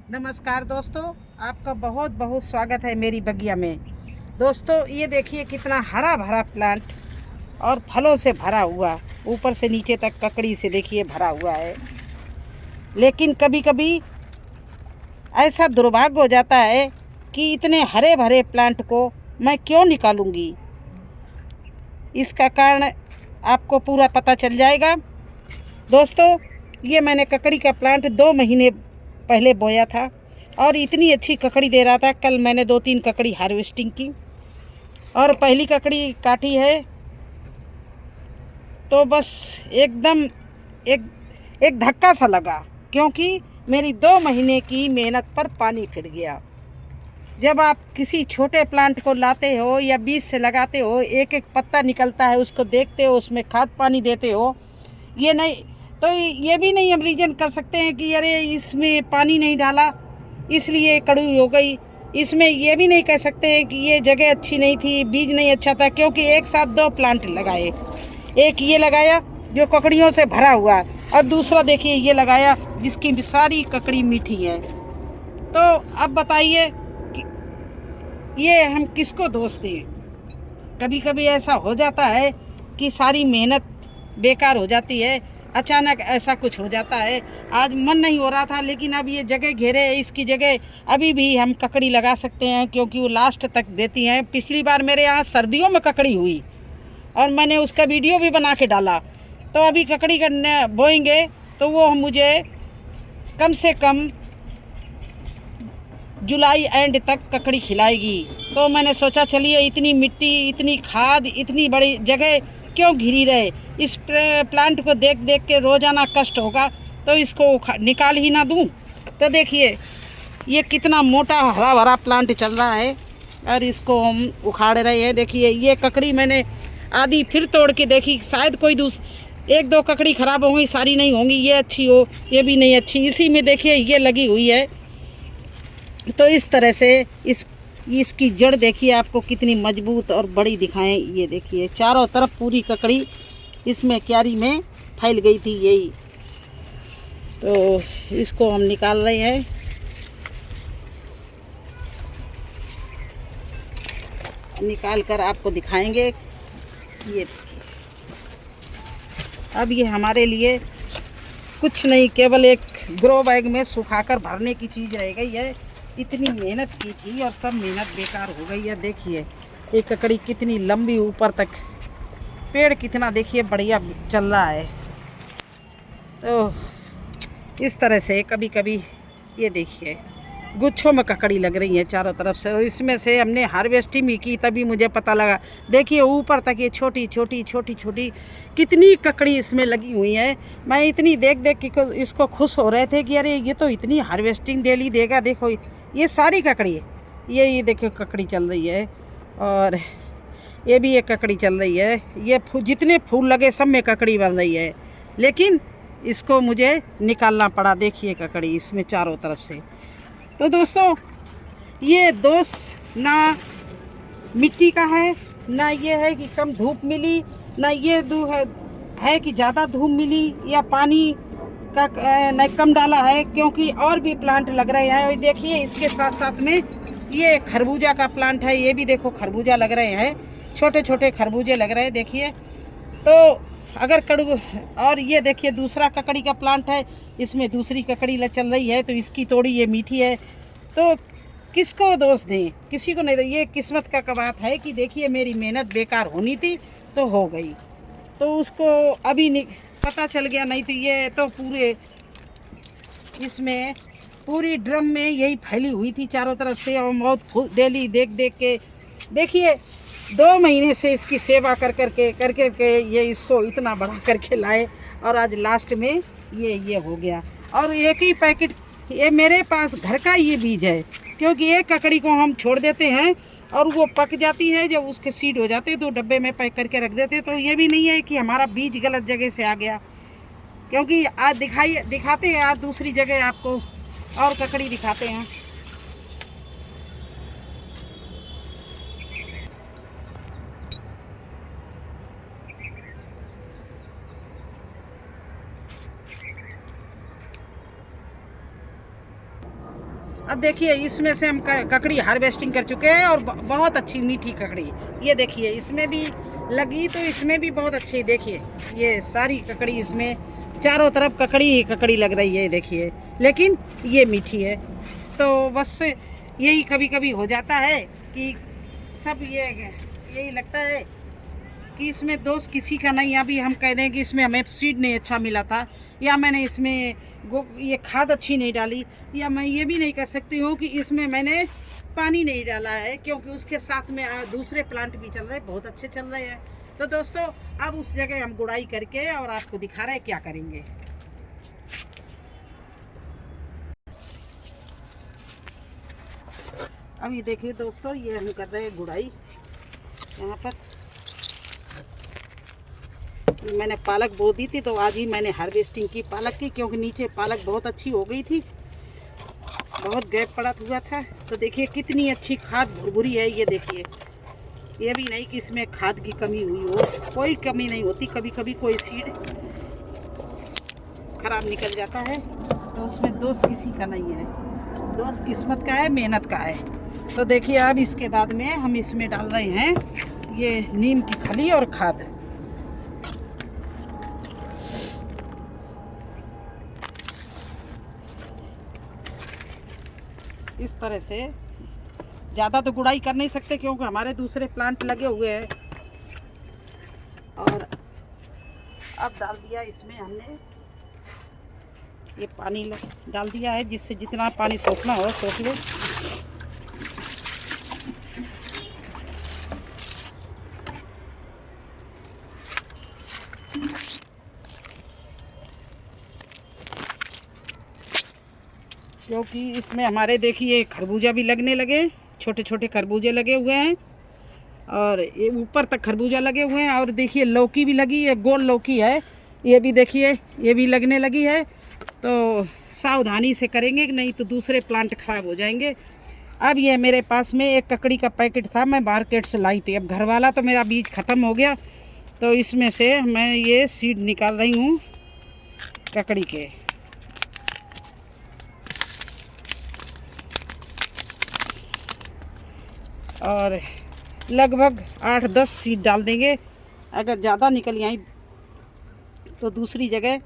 नमस्कार दोस्तों, आपका बहुत बहुत स्वागत है मेरी बगिया में। दोस्तों ये देखिए कितना हरा भरा प्लांट और फलों से भरा हुआ, ऊपर से नीचे तक ककड़ी से देखिए भरा हुआ है। लेकिन कभी कभी ऐसा दुर्भाग्य हो जाता है कि इतने हरे भरे प्लांट को मैं क्यों निकालूंगी। इसका कारण आपको पूरा पता चल जाएगा। दोस्तों ये मैंने ककड़ी का प्लांट 2 महीने पहले बोया था और इतनी अच्छी ककड़ी दे रहा था। कल मैंने 2-3 ककड़ी हार्वेस्टिंग की और पहली ककड़ी काटी है तो बस एकदम एक एक धक्का सा लगा, क्योंकि मेरी 2 महीने की मेहनत पर पानी फिर गया। जब आप किसी छोटे प्लांट को लाते हो या बीज से लगाते हो, एक एक पत्ता निकलता है, उसको देखते हो, उसमें खाद पानी देते हो, ये नहीं तो ये भी नहीं हम रीजन कर सकते हैं कि अरे इसमें पानी नहीं डाला इसलिए कड़वी हो गई। इसमें ये भी नहीं कह सकते हैं कि ये जगह अच्छी नहीं थी, बीज नहीं अच्छा था, क्योंकि एक साथ 2 प्लांट लगाए। एक ये लगाया जो ककड़ियों से भरा हुआ और दूसरा देखिए ये लगाया जिसकी सारी ककड़ी मीठी है। तो अब बताइए कि ये हम किसको दोष दें। कभी कभी ऐसा हो जाता है कि सारी मेहनत बेकार हो जाती है, अचानक ऐसा कुछ हो जाता है। आज मन नहीं हो रहा था, लेकिन अब ये जगह घेरे है, इसकी जगह अभी भी हम ककड़ी लगा सकते हैं, क्योंकि वो लास्ट तक देती हैं। पिछली बार मेरे यहाँ सर्दियों में ककड़ी हुई और मैंने उसका वीडियो भी बना के डाला। तो अभी ककड़ी का बोएंगे तो वो मुझे कम से कम जुलाई एंड तक ककड़ी खिलाएगी। तो मैंने सोचा चलिए इतनी मिट्टी, इतनी खाद, इतनी बड़ी जगह क्यों घिरी रहे, इस प्लांट को देख देख के रोज़ाना कष्ट होगा, तो इसको निकाल ही ना दूं। तो देखिए ये कितना मोटा हरा भरा प्लांट चल रहा है और इसको हम उखाड़ रहे हैं। देखिए ये ककड़ी मैंने आधी फिर तोड़ के देखी, शायद कोई 1-2 ककड़ी ख़राब होंगी, सारी नहीं होंगी, ये अच्छी हो, ये भी नहीं अच्छी। इसी में देखिए ये लगी हुई है। तो इस तरह से इसकी जड़ देखिए आपको कितनी मजबूत और बड़ी दिखाएं। ये देखिए चारों तरफ पूरी ककड़ी इसमें क्यारी में फैल गई थी यही। तो इसको हम निकाल रहे हैं। निकाल कर आपको दिखाएंगे। ये देखिए अब ये हमारे लिए कुछ नहीं, केवल एक ग्रो बैग में सुखाकर भरने की चीज़ रह गई है। इतनी मेहनत की थी और सब मेहनत बेकार हो गई है। देखिए ये ककड़ी कितनी लंबी, ऊपर तक पेड़ कितना देखिए बढ़िया चल रहा है। तो इस तरह से कभी कभी ये देखिए गुच्छों में ककड़ी लग रही है चारों तरफ से, और इसमें से हमने हार्वेस्टिंग भी की तभी मुझे पता लगा। देखिए ऊपर तक ये छोटी छोटी छोटी छोटी कितनी ककड़ी इसमें लगी हुई है। मैं इतनी देख देख के इसको खुश हो रहे थे कि अरे ये तो इतनी हार्वेस्टिंग डेली देगा। देखो ये सारी ककड़ी, ये देखो ककड़ी चल रही है, और ये भी एक ककड़ी चल रही है। ये जितने फूल लगे सब में ककड़ी बन रही है, लेकिन इसको मुझे निकालना पड़ा। देखिए ककड़ी इसमें चारों तरफ से। तो दोस्तों ये दोष ना मिट्टी का है, ना ये है कि कम धूप मिली, ना ये है कि ज़्यादा धूप मिली या पानी का न कम डाला है, क्योंकि और भी प्लांट लग रहे हैं। और देखिए इसके साथ साथ में ये खरबूजा का प्लांट है, ये भी देखो खरबूजा लग रहे हैं, छोटे छोटे खरबूजे लग रहे हैं। देखिए तो अगर और ये देखिए दूसरा ककड़ी का प्लांट है, इसमें दूसरी ककड़ी चल रही है, तो इसकी तोड़ी ये मीठी है। तो किसको दोष दें, किसी को नहीं। ये किस्मत का बात है कि देखिए मेरी मेहनत बेकार होनी थी तो हो गई, तो उसको अभी पता चल गया। नहीं तो ये तो पूरे इसमें पूरी ड्रम में यही फैली हुई थी चारों तरफ से, और बहुत डेली देख देख के देखिए 2 महीने से इसकी सेवा कर करके ये इसको इतना बड़ा करके लाए, और आज लास्ट में ये हो गया। और एक ही पैकेट ये मेरे पास घर का ये बीज है, क्योंकि एक ककड़ी को हम छोड़ देते हैं और वो पक जाती है, जब उसके सीड हो जाते हैं तो डब्बे में पैक करके रख देते हैं। तो ये भी नहीं है कि हमारा बीज गलत जगह से आ गया, क्योंकि आज दिखाते हैं, आज दूसरी जगह आपको और ककड़ी दिखाते हैं। अब देखिए इसमें से हम ककड़ी हार्वेस्टिंग कर चुके हैं और बहुत अच्छी मीठी ककड़ी। ये देखिए इसमें भी लगी तो इसमें भी बहुत अच्छी, देखिए ये सारी ककड़ी, इसमें चारों तरफ ककड़ी ही ककड़ी लग रही है देखिए, लेकिन ये मीठी है। तो बस यही कभी कभी हो जाता है कि सब यही लगता है कि इसमें दोष किसी का नहीं। अभी हम कह दें कि इसमें हमें सीड नहीं अच्छा मिला था, या मैंने इसमें ये खाद अच्छी नहीं डाली, या मैं ये भी नहीं कह सकती हूँ कि इसमें मैंने पानी नहीं डाला है, क्योंकि उसके साथ में दूसरे प्लांट भी चल रहे हैं, बहुत अच्छे चल रहे हैं। तो दोस्तों अब उस जगह हम गुड़ाई करके और आपको दिखा रहे हैं क्या करेंगे। अभी देखिए दोस्तों ये हम कर रहे हैं गुड़ाई। यहाँ पर मैंने पालक बो दी थी, तो आज ही मैंने हार्वेस्टिंग की पालक की, क्योंकि नीचे पालक बहुत अच्छी हो गई थी, बहुत गैप पड़ा हुआ था। तो देखिए कितनी अच्छी खाद भुरभुरी है। ये देखिए, ये भी नहीं कि इसमें खाद की कमी हुई हो, कोई कमी नहीं होती। कभी कभी कोई सीड खराब निकल जाता है, तो उसमें दोष किसी का नहीं है, दोष किस्मत का है, मेहनत का है। तो देखिए अब इसके बाद में हम इसमें डाल रहे हैं ये नीम की खली और खाद। इस तरह से ज़्यादा तो गुड़ाई कर नहीं सकते, क्योंकि हमारे दूसरे प्लांट लगे हुए हैं। और अब डाल दिया इसमें हमने ये पानी डाल दिया है, जिससे जितना पानी सोखना हो सोख ले। क्योंकि इसमें हमारे देखिए खरबूजा भी लगने लगे, छोटे छोटे खरबूजे लगे हुए हैं, और ये ऊपर तक खरबूजा लगे हुए हैं। और देखिए लौकी भी लगी है, गोल लौकी है, ये भी देखिए ये भी लगने लगी है। तो सावधानी से करेंगे, नहीं तो दूसरे प्लांट खराब हो जाएंगे। अब ये मेरे पास में एक ककड़ी का पैकेट था, मैं मार्केट से लाई थी। अब घर वाला तो मेरा बीज ख़त्म हो गया, तो इसमें से मैं ये सीड निकाल रही हूँ ककड़ी के। और लगभग 8-10 सीड डाल देंगे। अगर ज़्यादा निकल आई तो दूसरी जगह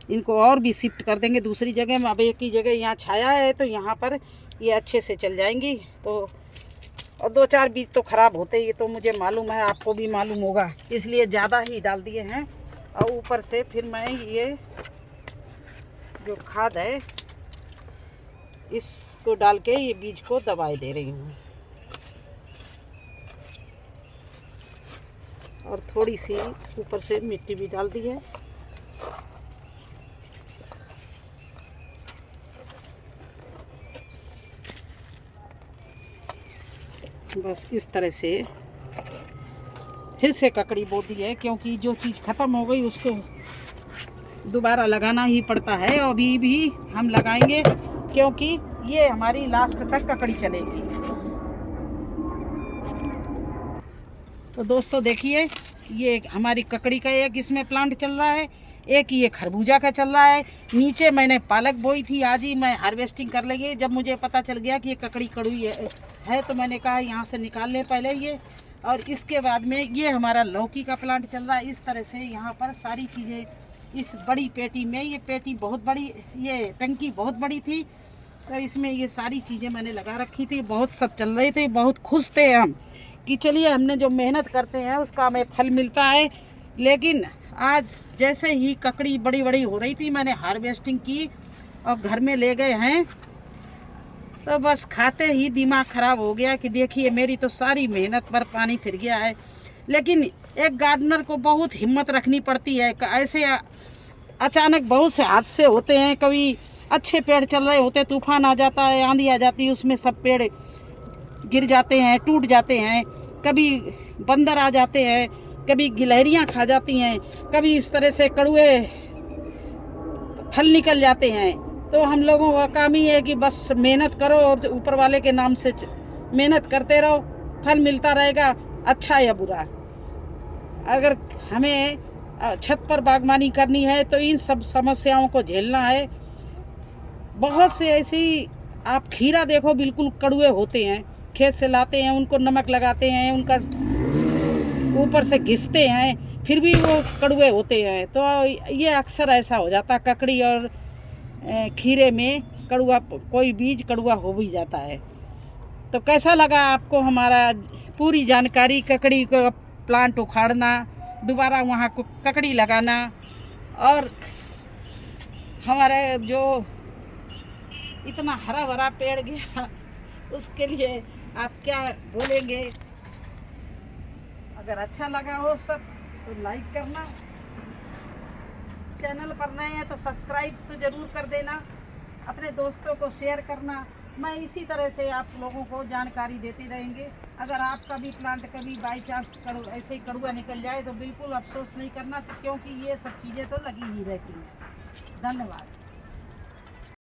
इनको और भी शिफ्ट कर देंगे दूसरी जगह में। अब एक ही जगह यहाँ छाया है, तो यहाँ पर ये अच्छे से चल जाएंगी। तो और 2-4 बीज तो ख़राब होते ही, तो मुझे मालूम है, आपको भी मालूम होगा, इसलिए ज़्यादा ही डाल दिए हैं। और ऊपर से फिर मैं ये जो खाद है इसको डाल के ये बीज को दबाए दे रही हूँ। और थोड़ी सी ऊपर से मिट्टी भी डाल दी है। बस इस तरह से फिर से ककड़ी बो दी है, क्योंकि जो चीज़ ख़त्म हो गई उसको दोबारा लगाना ही पड़ता है। अभी भी हम लगाएंगे, क्योंकि ये हमारी लास्ट तक ककड़ी चलेगी। तो दोस्तों देखिए ये हमारी ककड़ी का एक इसमें प्लांट चल रहा है, एक ये खरबूजा का चल रहा है। नीचे मैंने पालक बोई थी, आज ही मैं हार्वेस्टिंग कर लगी। जब मुझे पता चल गया कि ये ककड़ी कड़वी है तो मैंने कहा यहाँ से निकाल ले पहले ये। और इसके बाद में ये हमारा लौकी का प्लांट चल रहा है। इस तरह से यहाँ पर सारी चीज़ें इस बड़ी पेटी में, ये पेटी बहुत बड़ी, ये टंकी बहुत बड़ी थी, तो इसमें ये सारी चीज़ें मैंने लगा रखी थी। बहुत सब चल रहे थे, बहुत खुश थे हम कि चलिए हमने जो मेहनत करते हैं उसका हमें फल मिलता है। लेकिन आज जैसे ही ककड़ी बड़ी बड़ी हो रही थी, मैंने हार्वेस्टिंग की और घर में ले गए हैं, तो बस खाते ही दिमाग ख़राब हो गया कि देखिए मेरी तो सारी मेहनत पर पानी फिर गया है। लेकिन एक गार्डनर को बहुत हिम्मत रखनी पड़ती है। ऐसे अचानक बहुत से हादसे होते हैं, कभी अच्छे पेड़ चल रहे होते, तूफान आ जाता है, आंधी आ जाती है, उसमें सब पेड़ गिर जाते हैं, टूट जाते हैं। कभी बंदर आ जाते हैं, कभी गिलहरियाँ खा जाती हैं, कभी इस तरह से कड़वे फल निकल जाते हैं। तो हम लोगों का काम ही है कि बस मेहनत करो और ऊपर वाले के नाम से मेहनत करते रहो, फल मिलता रहेगा, अच्छा या बुरा। अगर हमें छत पर बागवानी करनी है तो इन सब समस्याओं को झेलना है। बहुत से ऐसी आप खीरा देखो बिल्कुल कड़वे होते हैं, खेत से लाते हैं, उनको नमक लगाते हैं, उनका ऊपर से घिसते हैं, फिर भी वो कड़वे होते हैं। तो ये अक्सर ऐसा हो जाता है, ककड़ी और खीरे में कड़वा, कोई बीज कड़वा हो भी जाता है। तो कैसा लगा आपको हमारा पूरी जानकारी, ककड़ी का प्लांट उखाड़ना, दोबारा वहाँ को ककड़ी लगाना, और हमारा जो इतना हरा भरा पेड़ गया उसके लिए आप क्या बोलेंगे? अगर अच्छा लगा हो सब तो लाइक करना, चैनल पर नए हैं तो सब्सक्राइब तो ज़रूर कर देना, अपने दोस्तों को शेयर करना। मैं इसी तरह से आप लोगों को जानकारी देते रहेंगे। अगर आपका भी प्लांट कभी बाई चांस ऐसे ही कड़वा निकल जाए तो बिल्कुल अफसोस नहीं करना, क्योंकि ये सब चीज़ें तो लगी ही रहती हैं। धन्यवाद।